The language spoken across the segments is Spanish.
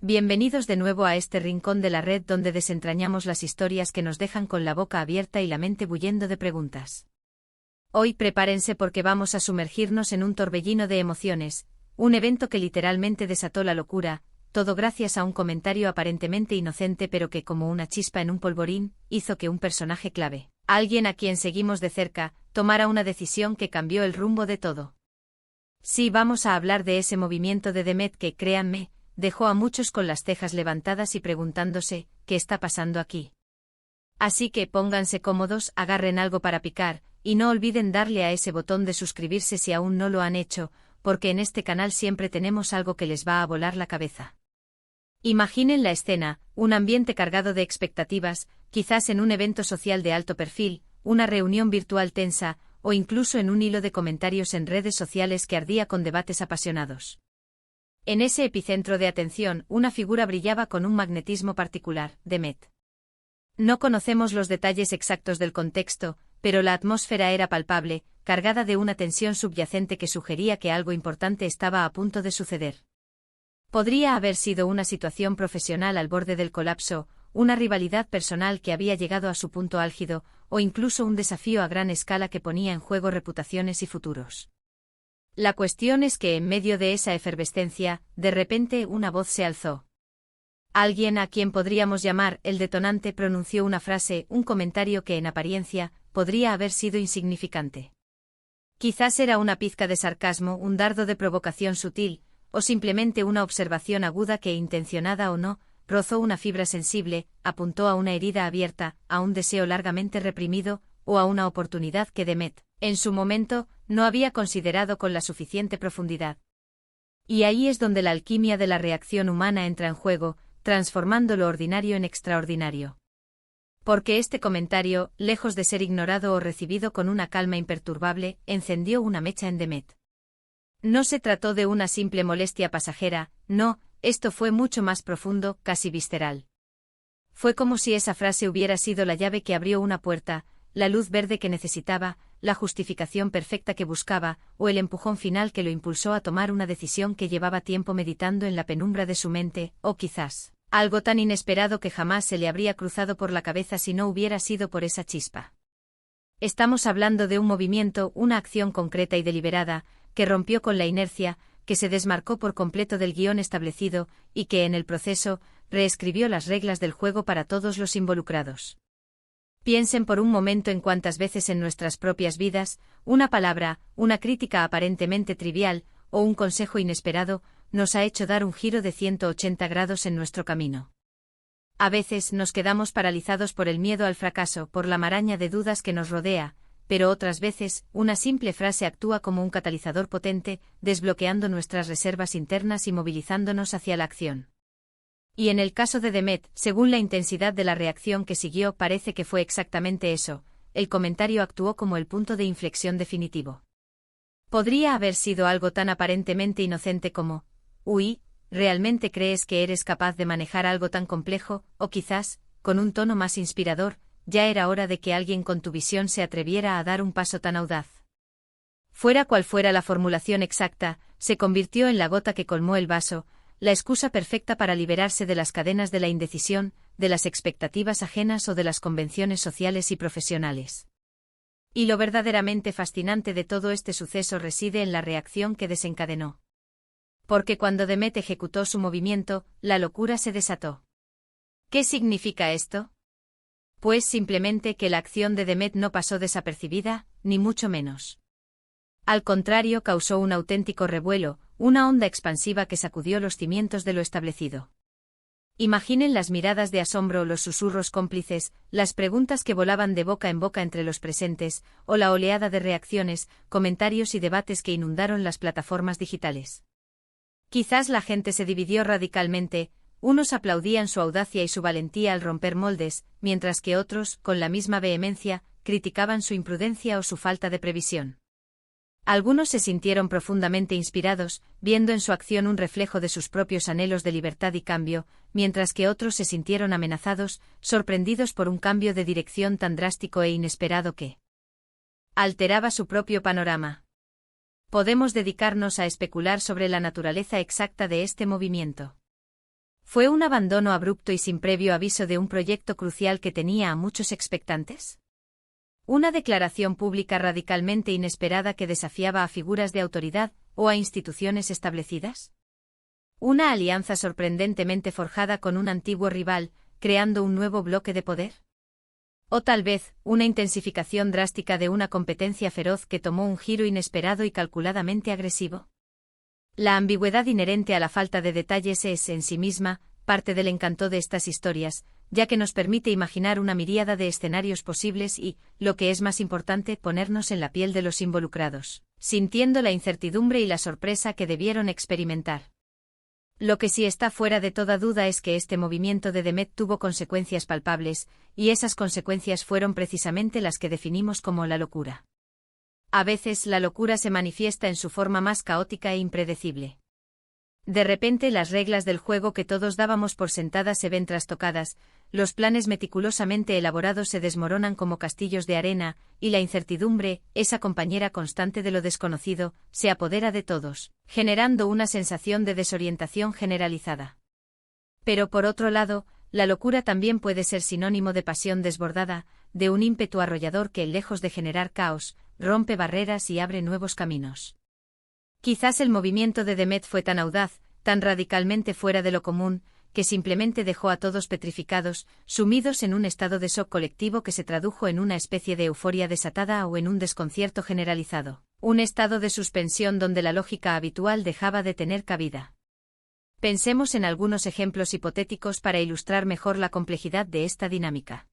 Bienvenidos de nuevo a este rincón de la red donde desentrañamos las historias que nos dejan con la boca abierta y la mente bullendo de preguntas. Hoy prepárense porque vamos a sumergirnos en un torbellino de emociones, un evento que literalmente desató la locura, todo gracias a un comentario aparentemente inocente pero que, como una chispa en un polvorín, hizo que un personaje clave, alguien a quien seguimos de cerca, tomara una decisión que cambió el rumbo de todo. Sí, vamos a hablar de ese movimiento de Demet que, créanme, dejó a muchos con las cejas levantadas y preguntándose, ¿qué está pasando aquí? Así que pónganse cómodos, agarren algo para picar, y no olviden darle a ese botón de suscribirse si aún no lo han hecho, porque en este canal siempre tenemos algo que les va a volar la cabeza. Imaginen la escena, un ambiente cargado de expectativas, quizás en un evento social de alto perfil, una reunión virtual tensa, o incluso en un hilo de comentarios en redes sociales que ardía con debates apasionados. En ese epicentro de atención, una figura brillaba con un magnetismo particular, Demet. No conocemos los detalles exactos del contexto, pero la atmósfera era palpable, cargada de una tensión subyacente que sugería que algo importante estaba a punto de suceder. Podría haber sido una situación profesional al borde del colapso, una rivalidad personal que había llegado a su punto álgido, o incluso un desafío a gran escala que ponía en juego reputaciones y futuros. La cuestión es que en medio de esa efervescencia, de repente una voz se alzó. Alguien a quien podríamos llamar el detonante pronunció una frase, un comentario que en apariencia podría haber sido insignificante. Quizás era una pizca de sarcasmo, un dardo de provocación sutil, o simplemente una observación aguda que, intencionada o no, rozó una fibra sensible, apuntó a una herida abierta, a un deseo largamente reprimido, o a una oportunidad que Demet, en su momento, no había considerado con la suficiente profundidad. Y ahí es donde la alquimia de la reacción humana entra en juego, transformando lo ordinario en extraordinario. Porque este comentario, lejos de ser ignorado o recibido con una calma imperturbable, encendió una mecha en Demet. No se trató de una simple molestia pasajera, no, esto fue mucho más profundo, casi visceral. Fue como si esa frase hubiera sido la llave que abrió una puerta, la luz verde que necesitaba, la justificación perfecta que buscaba, o el empujón final que lo impulsó a tomar una decisión que llevaba tiempo meditando en la penumbra de su mente, o quizás, algo tan inesperado que jamás se le habría cruzado por la cabeza si no hubiera sido por esa chispa. Estamos hablando de un movimiento, una acción concreta y deliberada, que rompió con la inercia, que se desmarcó por completo del guión establecido, y que en el proceso, reescribió las reglas del juego para todos los involucrados. Piensen por un momento en cuántas veces en nuestras propias vidas, una palabra, una crítica aparentemente trivial, o un consejo inesperado, nos ha hecho dar un giro de 180 grados en nuestro camino. A veces nos quedamos paralizados por el miedo al fracaso, por la maraña de dudas que nos rodea, pero otras veces, una simple frase actúa como un catalizador potente, desbloqueando nuestras reservas internas y movilizándonos hacia la acción. Y en el caso de Demet, según la intensidad de la reacción que siguió, parece que fue exactamente eso, el comentario actuó como el punto de inflexión definitivo. Podría haber sido algo tan aparentemente inocente como, uy, ¿realmente crees que eres capaz de manejar algo tan complejo? O quizás, con un tono más inspirador, ya era hora de que alguien con tu visión se atreviera a dar un paso tan audaz. Fuera cual fuera la formulación exacta, se convirtió en la gota que colmó el vaso, la excusa perfecta para liberarse de las cadenas de la indecisión, de las expectativas ajenas o de las convenciones sociales y profesionales. Y lo verdaderamente fascinante de todo este suceso reside en la reacción que desencadenó. Porque cuando Demet ejecutó su movimiento, la locura se desató. ¿Qué significa esto? Pues simplemente que la acción de Demet no pasó desapercibida, ni mucho menos. Al contrario, causó un auténtico revuelo, una onda expansiva que sacudió los cimientos de lo establecido. Imaginen las miradas de asombro, los susurros cómplices, las preguntas que volaban de boca en boca entre los presentes, o la oleada de reacciones, comentarios y debates que inundaron las plataformas digitales. Quizás la gente se dividió radicalmente, unos aplaudían su audacia y su valentía al romper moldes, mientras que otros, con la misma vehemencia, criticaban su imprudencia o su falta de previsión. Algunos se sintieron profundamente inspirados, viendo en su acción un reflejo de sus propios anhelos de libertad y cambio, mientras que otros se sintieron amenazados, sorprendidos por un cambio de dirección tan drástico e inesperado que alteraba su propio panorama. Podemos dedicarnos a especular sobre la naturaleza exacta de este movimiento. ¿Fue un abandono abrupto y sin previo aviso de un proyecto crucial que tenía a muchos expectantes? ¿Una declaración pública radicalmente inesperada que desafiaba a figuras de autoridad o a instituciones establecidas? ¿Una alianza sorprendentemente forjada con un antiguo rival, creando un nuevo bloque de poder? ¿O tal vez, una intensificación drástica de una competencia feroz que tomó un giro inesperado y calculadamente agresivo? La ambigüedad inherente a la falta de detalles es, en sí misma, parte del encanto de estas historias, ya que nos permite imaginar una miríada de escenarios posibles y, lo que es más importante, ponernos en la piel de los involucrados, sintiendo la incertidumbre y la sorpresa que debieron experimentar. Lo que sí está fuera de toda duda es que este movimiento de Demet tuvo consecuencias palpables, y esas consecuencias fueron precisamente las que definimos como la locura. A veces la locura se manifiesta en su forma más caótica e impredecible. De repente las reglas del juego que todos dábamos por sentadas se ven trastocadas, los planes meticulosamente elaborados se desmoronan como castillos de arena, y la incertidumbre, esa compañera constante de lo desconocido, se apodera de todos, generando una sensación de desorientación generalizada. Pero por otro lado, la locura también puede ser sinónimo de pasión desbordada, de un ímpetu arrollador que, lejos de generar caos, rompe barreras y abre nuevos caminos. Quizás el movimiento de Demet fue tan audaz, tan radicalmente fuera de lo común, que simplemente dejó a todos petrificados, sumidos en un estado de shock colectivo que se tradujo en una especie de euforia desatada o en un desconcierto generalizado, un estado de suspensión donde la lógica habitual dejaba de tener cabida. Pensemos en algunos ejemplos hipotéticos para ilustrar mejor la complejidad de esta dinámica.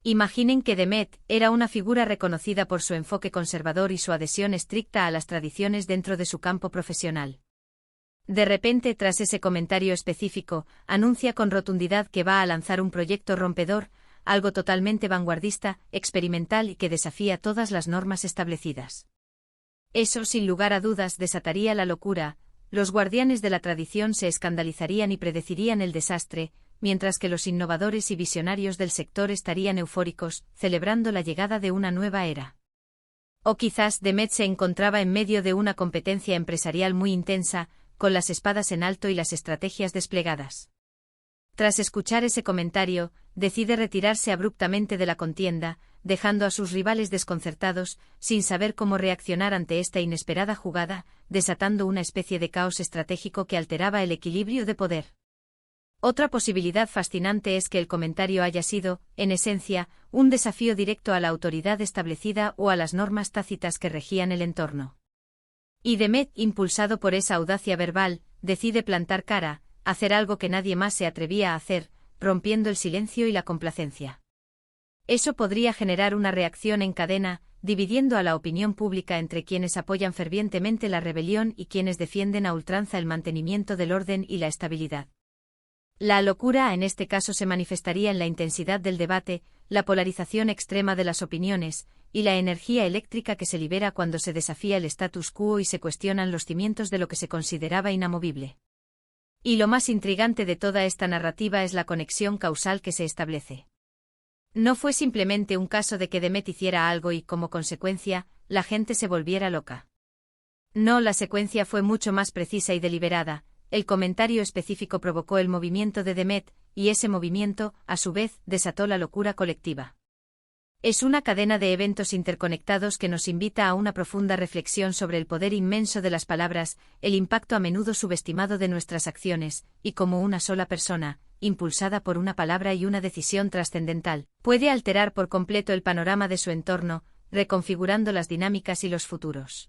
Imaginen que Demet era una figura reconocida por su enfoque conservador y su adhesión estricta a las tradiciones dentro de su campo profesional. De repente, tras ese comentario específico, anuncia con rotundidad que va a lanzar un proyecto rompedor, algo totalmente vanguardista, experimental y que desafía todas las normas establecidas. Eso, sin lugar a dudas, desataría la locura, los guardianes de la tradición se escandalizarían y predecirían el desastre, mientras que los innovadores y visionarios del sector estarían eufóricos, celebrando la llegada de una nueva era. O quizás Demet se encontraba en medio de una competencia empresarial muy intensa, con las espadas en alto y las estrategias desplegadas. Tras escuchar ese comentario, decide retirarse abruptamente de la contienda, dejando a sus rivales desconcertados, sin saber cómo reaccionar ante esta inesperada jugada, desatando una especie de caos estratégico que alteraba el equilibrio de poder. Otra posibilidad fascinante es que el comentario haya sido, en esencia, un desafío directo a la autoridad establecida o a las normas tácitas que regían el entorno. Y Demet, impulsado por esa audacia verbal, decide plantar cara, hacer algo que nadie más se atrevía a hacer, rompiendo el silencio y la complacencia. Eso podría generar una reacción en cadena, dividiendo a la opinión pública entre quienes apoyan fervientemente la rebelión y quienes defienden a ultranza el mantenimiento del orden y la estabilidad. La locura en este caso se manifestaría en la intensidad del debate, la polarización extrema de las opiniones, y la energía eléctrica que se libera cuando se desafía el status quo y se cuestionan los cimientos de lo que se consideraba inamovible. Y lo más intrigante de toda esta narrativa es la conexión causal que se establece. No fue simplemente un caso de que Demet hiciera algo y, como consecuencia, la gente se volviera loca. No, la secuencia fue mucho más precisa y deliberada. El comentario específico provocó el movimiento de Demet, y ese movimiento, a su vez, desató la locura colectiva. Es una cadena de eventos interconectados que nos invita a una profunda reflexión sobre el poder inmenso de las palabras, el impacto a menudo subestimado de nuestras acciones, y cómo una sola persona, impulsada por una palabra y una decisión trascendental, puede alterar por completo el panorama de su entorno, reconfigurando las dinámicas y los futuros.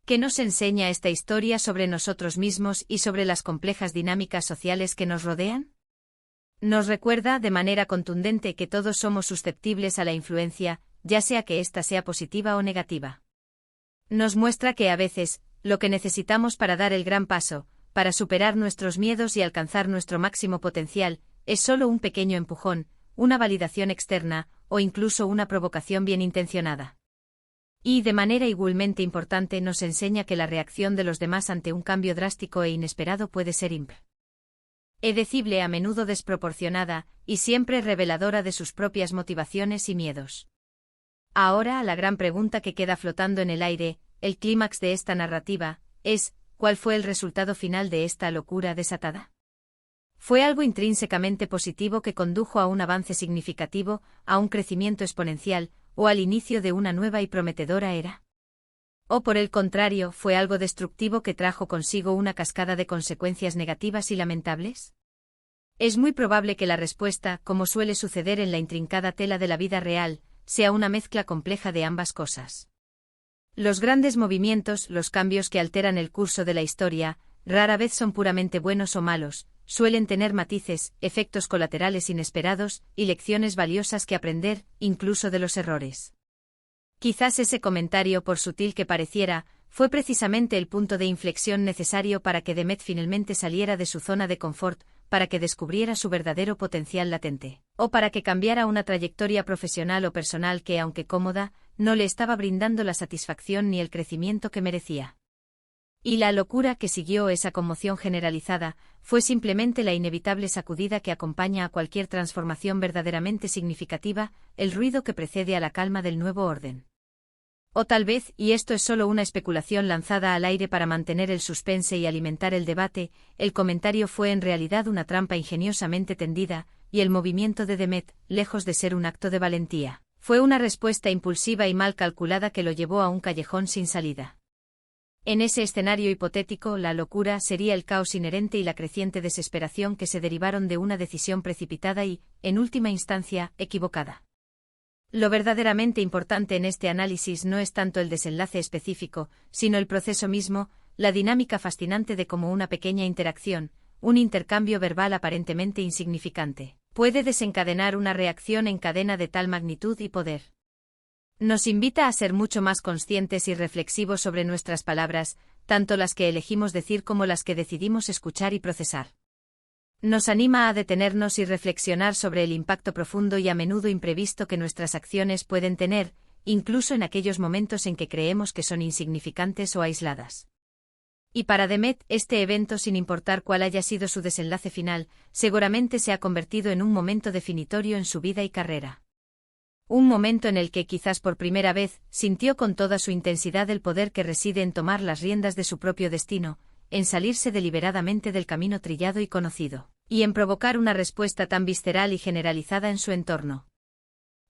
¿Qué nos enseña esta historia sobre nosotros mismos y sobre las complejas dinámicas sociales que nos rodean? Nos recuerda de manera contundente que todos somos susceptibles a la influencia, ya sea que ésta sea positiva o negativa. Nos muestra que a veces, lo que necesitamos para dar el gran paso, para superar nuestros miedos y alcanzar nuestro máximo potencial, es solo un pequeño empujón, una validación externa, o incluso una provocación bien intencionada. Y, de manera igualmente importante, nos enseña que la reacción de los demás ante un cambio drástico e inesperado puede ser impredecible, a menudo desproporcionada, y siempre reveladora de sus propias motivaciones y miedos. Ahora, la gran pregunta que queda flotando en el aire, el clímax de esta narrativa, es: ¿cuál fue el resultado final de esta locura desatada? Fue algo intrínsecamente positivo que condujo a un avance significativo, a un crecimiento exponencial, o al inicio de una nueva y prometedora era. ¿O por el contrario, fue algo destructivo que trajo consigo una cascada de consecuencias negativas y lamentables? Es muy probable que la respuesta, como suele suceder en la intrincada tela de la vida real, sea una mezcla compleja de ambas cosas. Los grandes movimientos, los cambios que alteran el curso de la historia, rara vez son puramente buenos o malos, suelen tener matices, efectos colaterales inesperados y lecciones valiosas que aprender, incluso de los errores. Quizás ese comentario, por sutil que pareciera, fue precisamente el punto de inflexión necesario para que Demet finalmente saliera de su zona de confort, para que descubriera su verdadero potencial latente, o para que cambiara una trayectoria profesional o personal que, aunque cómoda, no le estaba brindando la satisfacción ni el crecimiento que merecía. Y la locura que siguió esa conmoción generalizada fue simplemente la inevitable sacudida que acompaña a cualquier transformación verdaderamente significativa, el ruido que precede a la calma del nuevo orden. O tal vez, y esto es solo una especulación lanzada al aire para mantener el suspense y alimentar el debate, el comentario fue en realidad una trampa ingeniosamente tendida, y el movimiento de Demet, lejos de ser un acto de valentía, fue una respuesta impulsiva y mal calculada que lo llevó a un callejón sin salida. En ese escenario hipotético, la locura sería el caos inherente y la creciente desesperación que se derivaron de una decisión precipitada y, en última instancia, equivocada. Lo verdaderamente importante en este análisis no es tanto el desenlace específico, sino el proceso mismo, la dinámica fascinante de cómo una pequeña interacción, un intercambio verbal aparentemente insignificante, puede desencadenar una reacción en cadena de tal magnitud y poder. Nos invita a ser mucho más conscientes y reflexivos sobre nuestras palabras, tanto las que elegimos decir como las que decidimos escuchar y procesar. Nos anima a detenernos y reflexionar sobre el impacto profundo y a menudo imprevisto que nuestras acciones pueden tener, incluso en aquellos momentos en que creemos que son insignificantes o aisladas. Y para Demet, este evento, sin importar cuál haya sido su desenlace final, seguramente se ha convertido en un momento definitorio en su vida y carrera. Un momento en el que, quizás por primera vez, sintió con toda su intensidad el poder que reside en tomar las riendas de su propio destino, en salirse deliberadamente del camino trillado y conocido, y en provocar una respuesta tan visceral y generalizada en su entorno.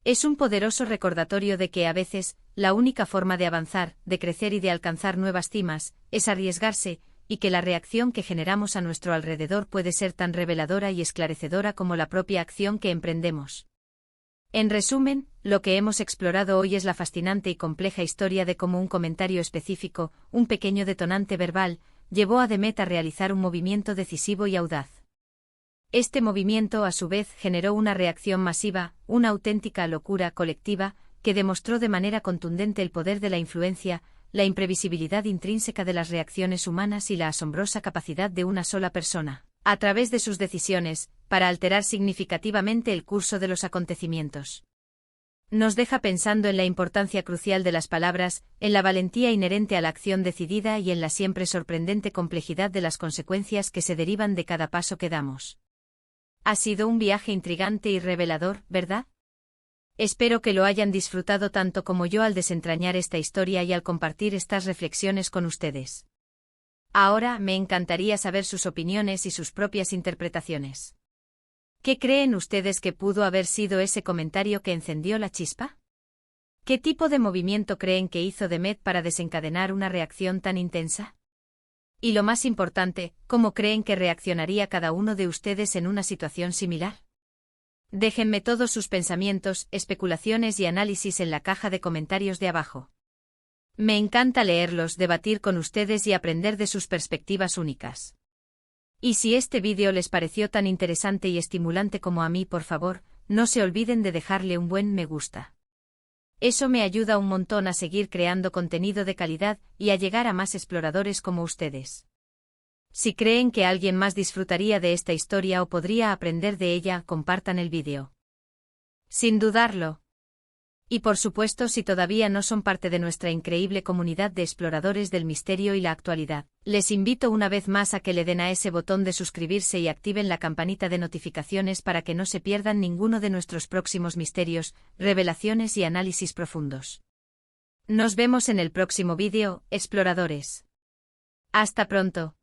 Es un poderoso recordatorio de que, a veces, la única forma de avanzar, de crecer y de alcanzar nuevas cimas, es arriesgarse, y que la reacción que generamos a nuestro alrededor puede ser tan reveladora y esclarecedora como la propia acción que emprendemos. En resumen, lo que hemos explorado hoy es la fascinante y compleja historia de cómo un comentario específico, un pequeño detonante verbal, llevó a Demet a realizar un movimiento decisivo y audaz. Este movimiento, a su vez, generó una reacción masiva, una auténtica locura colectiva, que demostró de manera contundente el poder de la influencia, la imprevisibilidad intrínseca de las reacciones humanas y la asombrosa capacidad de una sola persona, a través de sus decisiones, para alterar significativamente el curso de los acontecimientos. Nos deja pensando en la importancia crucial de las palabras, en la valentía inherente a la acción decidida y en la siempre sorprendente complejidad de las consecuencias que se derivan de cada paso que damos. Ha sido un viaje intrigante y revelador, ¿verdad? Espero que lo hayan disfrutado tanto como yo al desentrañar esta historia y al compartir estas reflexiones con ustedes. Ahora me encantaría saber sus opiniones y sus propias interpretaciones. ¿Qué creen ustedes que pudo haber sido ese comentario que encendió la chispa? ¿Qué tipo de movimiento creen que hizo Demet para desencadenar una reacción tan intensa? Y lo más importante, ¿cómo creen que reaccionaría cada uno de ustedes en una situación similar? Déjenme todos sus pensamientos, especulaciones y análisis en la caja de comentarios de abajo. Me encanta leerlos, debatir con ustedes y aprender de sus perspectivas únicas. Y si este vídeo les pareció tan interesante y estimulante como a mí, por favor, no se olviden de dejarle un buen me gusta. Eso me ayuda un montón a seguir creando contenido de calidad y a llegar a más exploradores como ustedes. Si creen que alguien más disfrutaría de esta historia o podría aprender de ella, compartan el vídeo. Sin dudarlo. Y por supuesto, si todavía no son parte de nuestra increíble comunidad de exploradores del misterio y la actualidad, les invito una vez más a que le den a ese botón de suscribirse y activen la campanita de notificaciones para que no se pierdan ninguno de nuestros próximos misterios, revelaciones y análisis profundos. Nos vemos en el próximo vídeo, exploradores. Hasta pronto.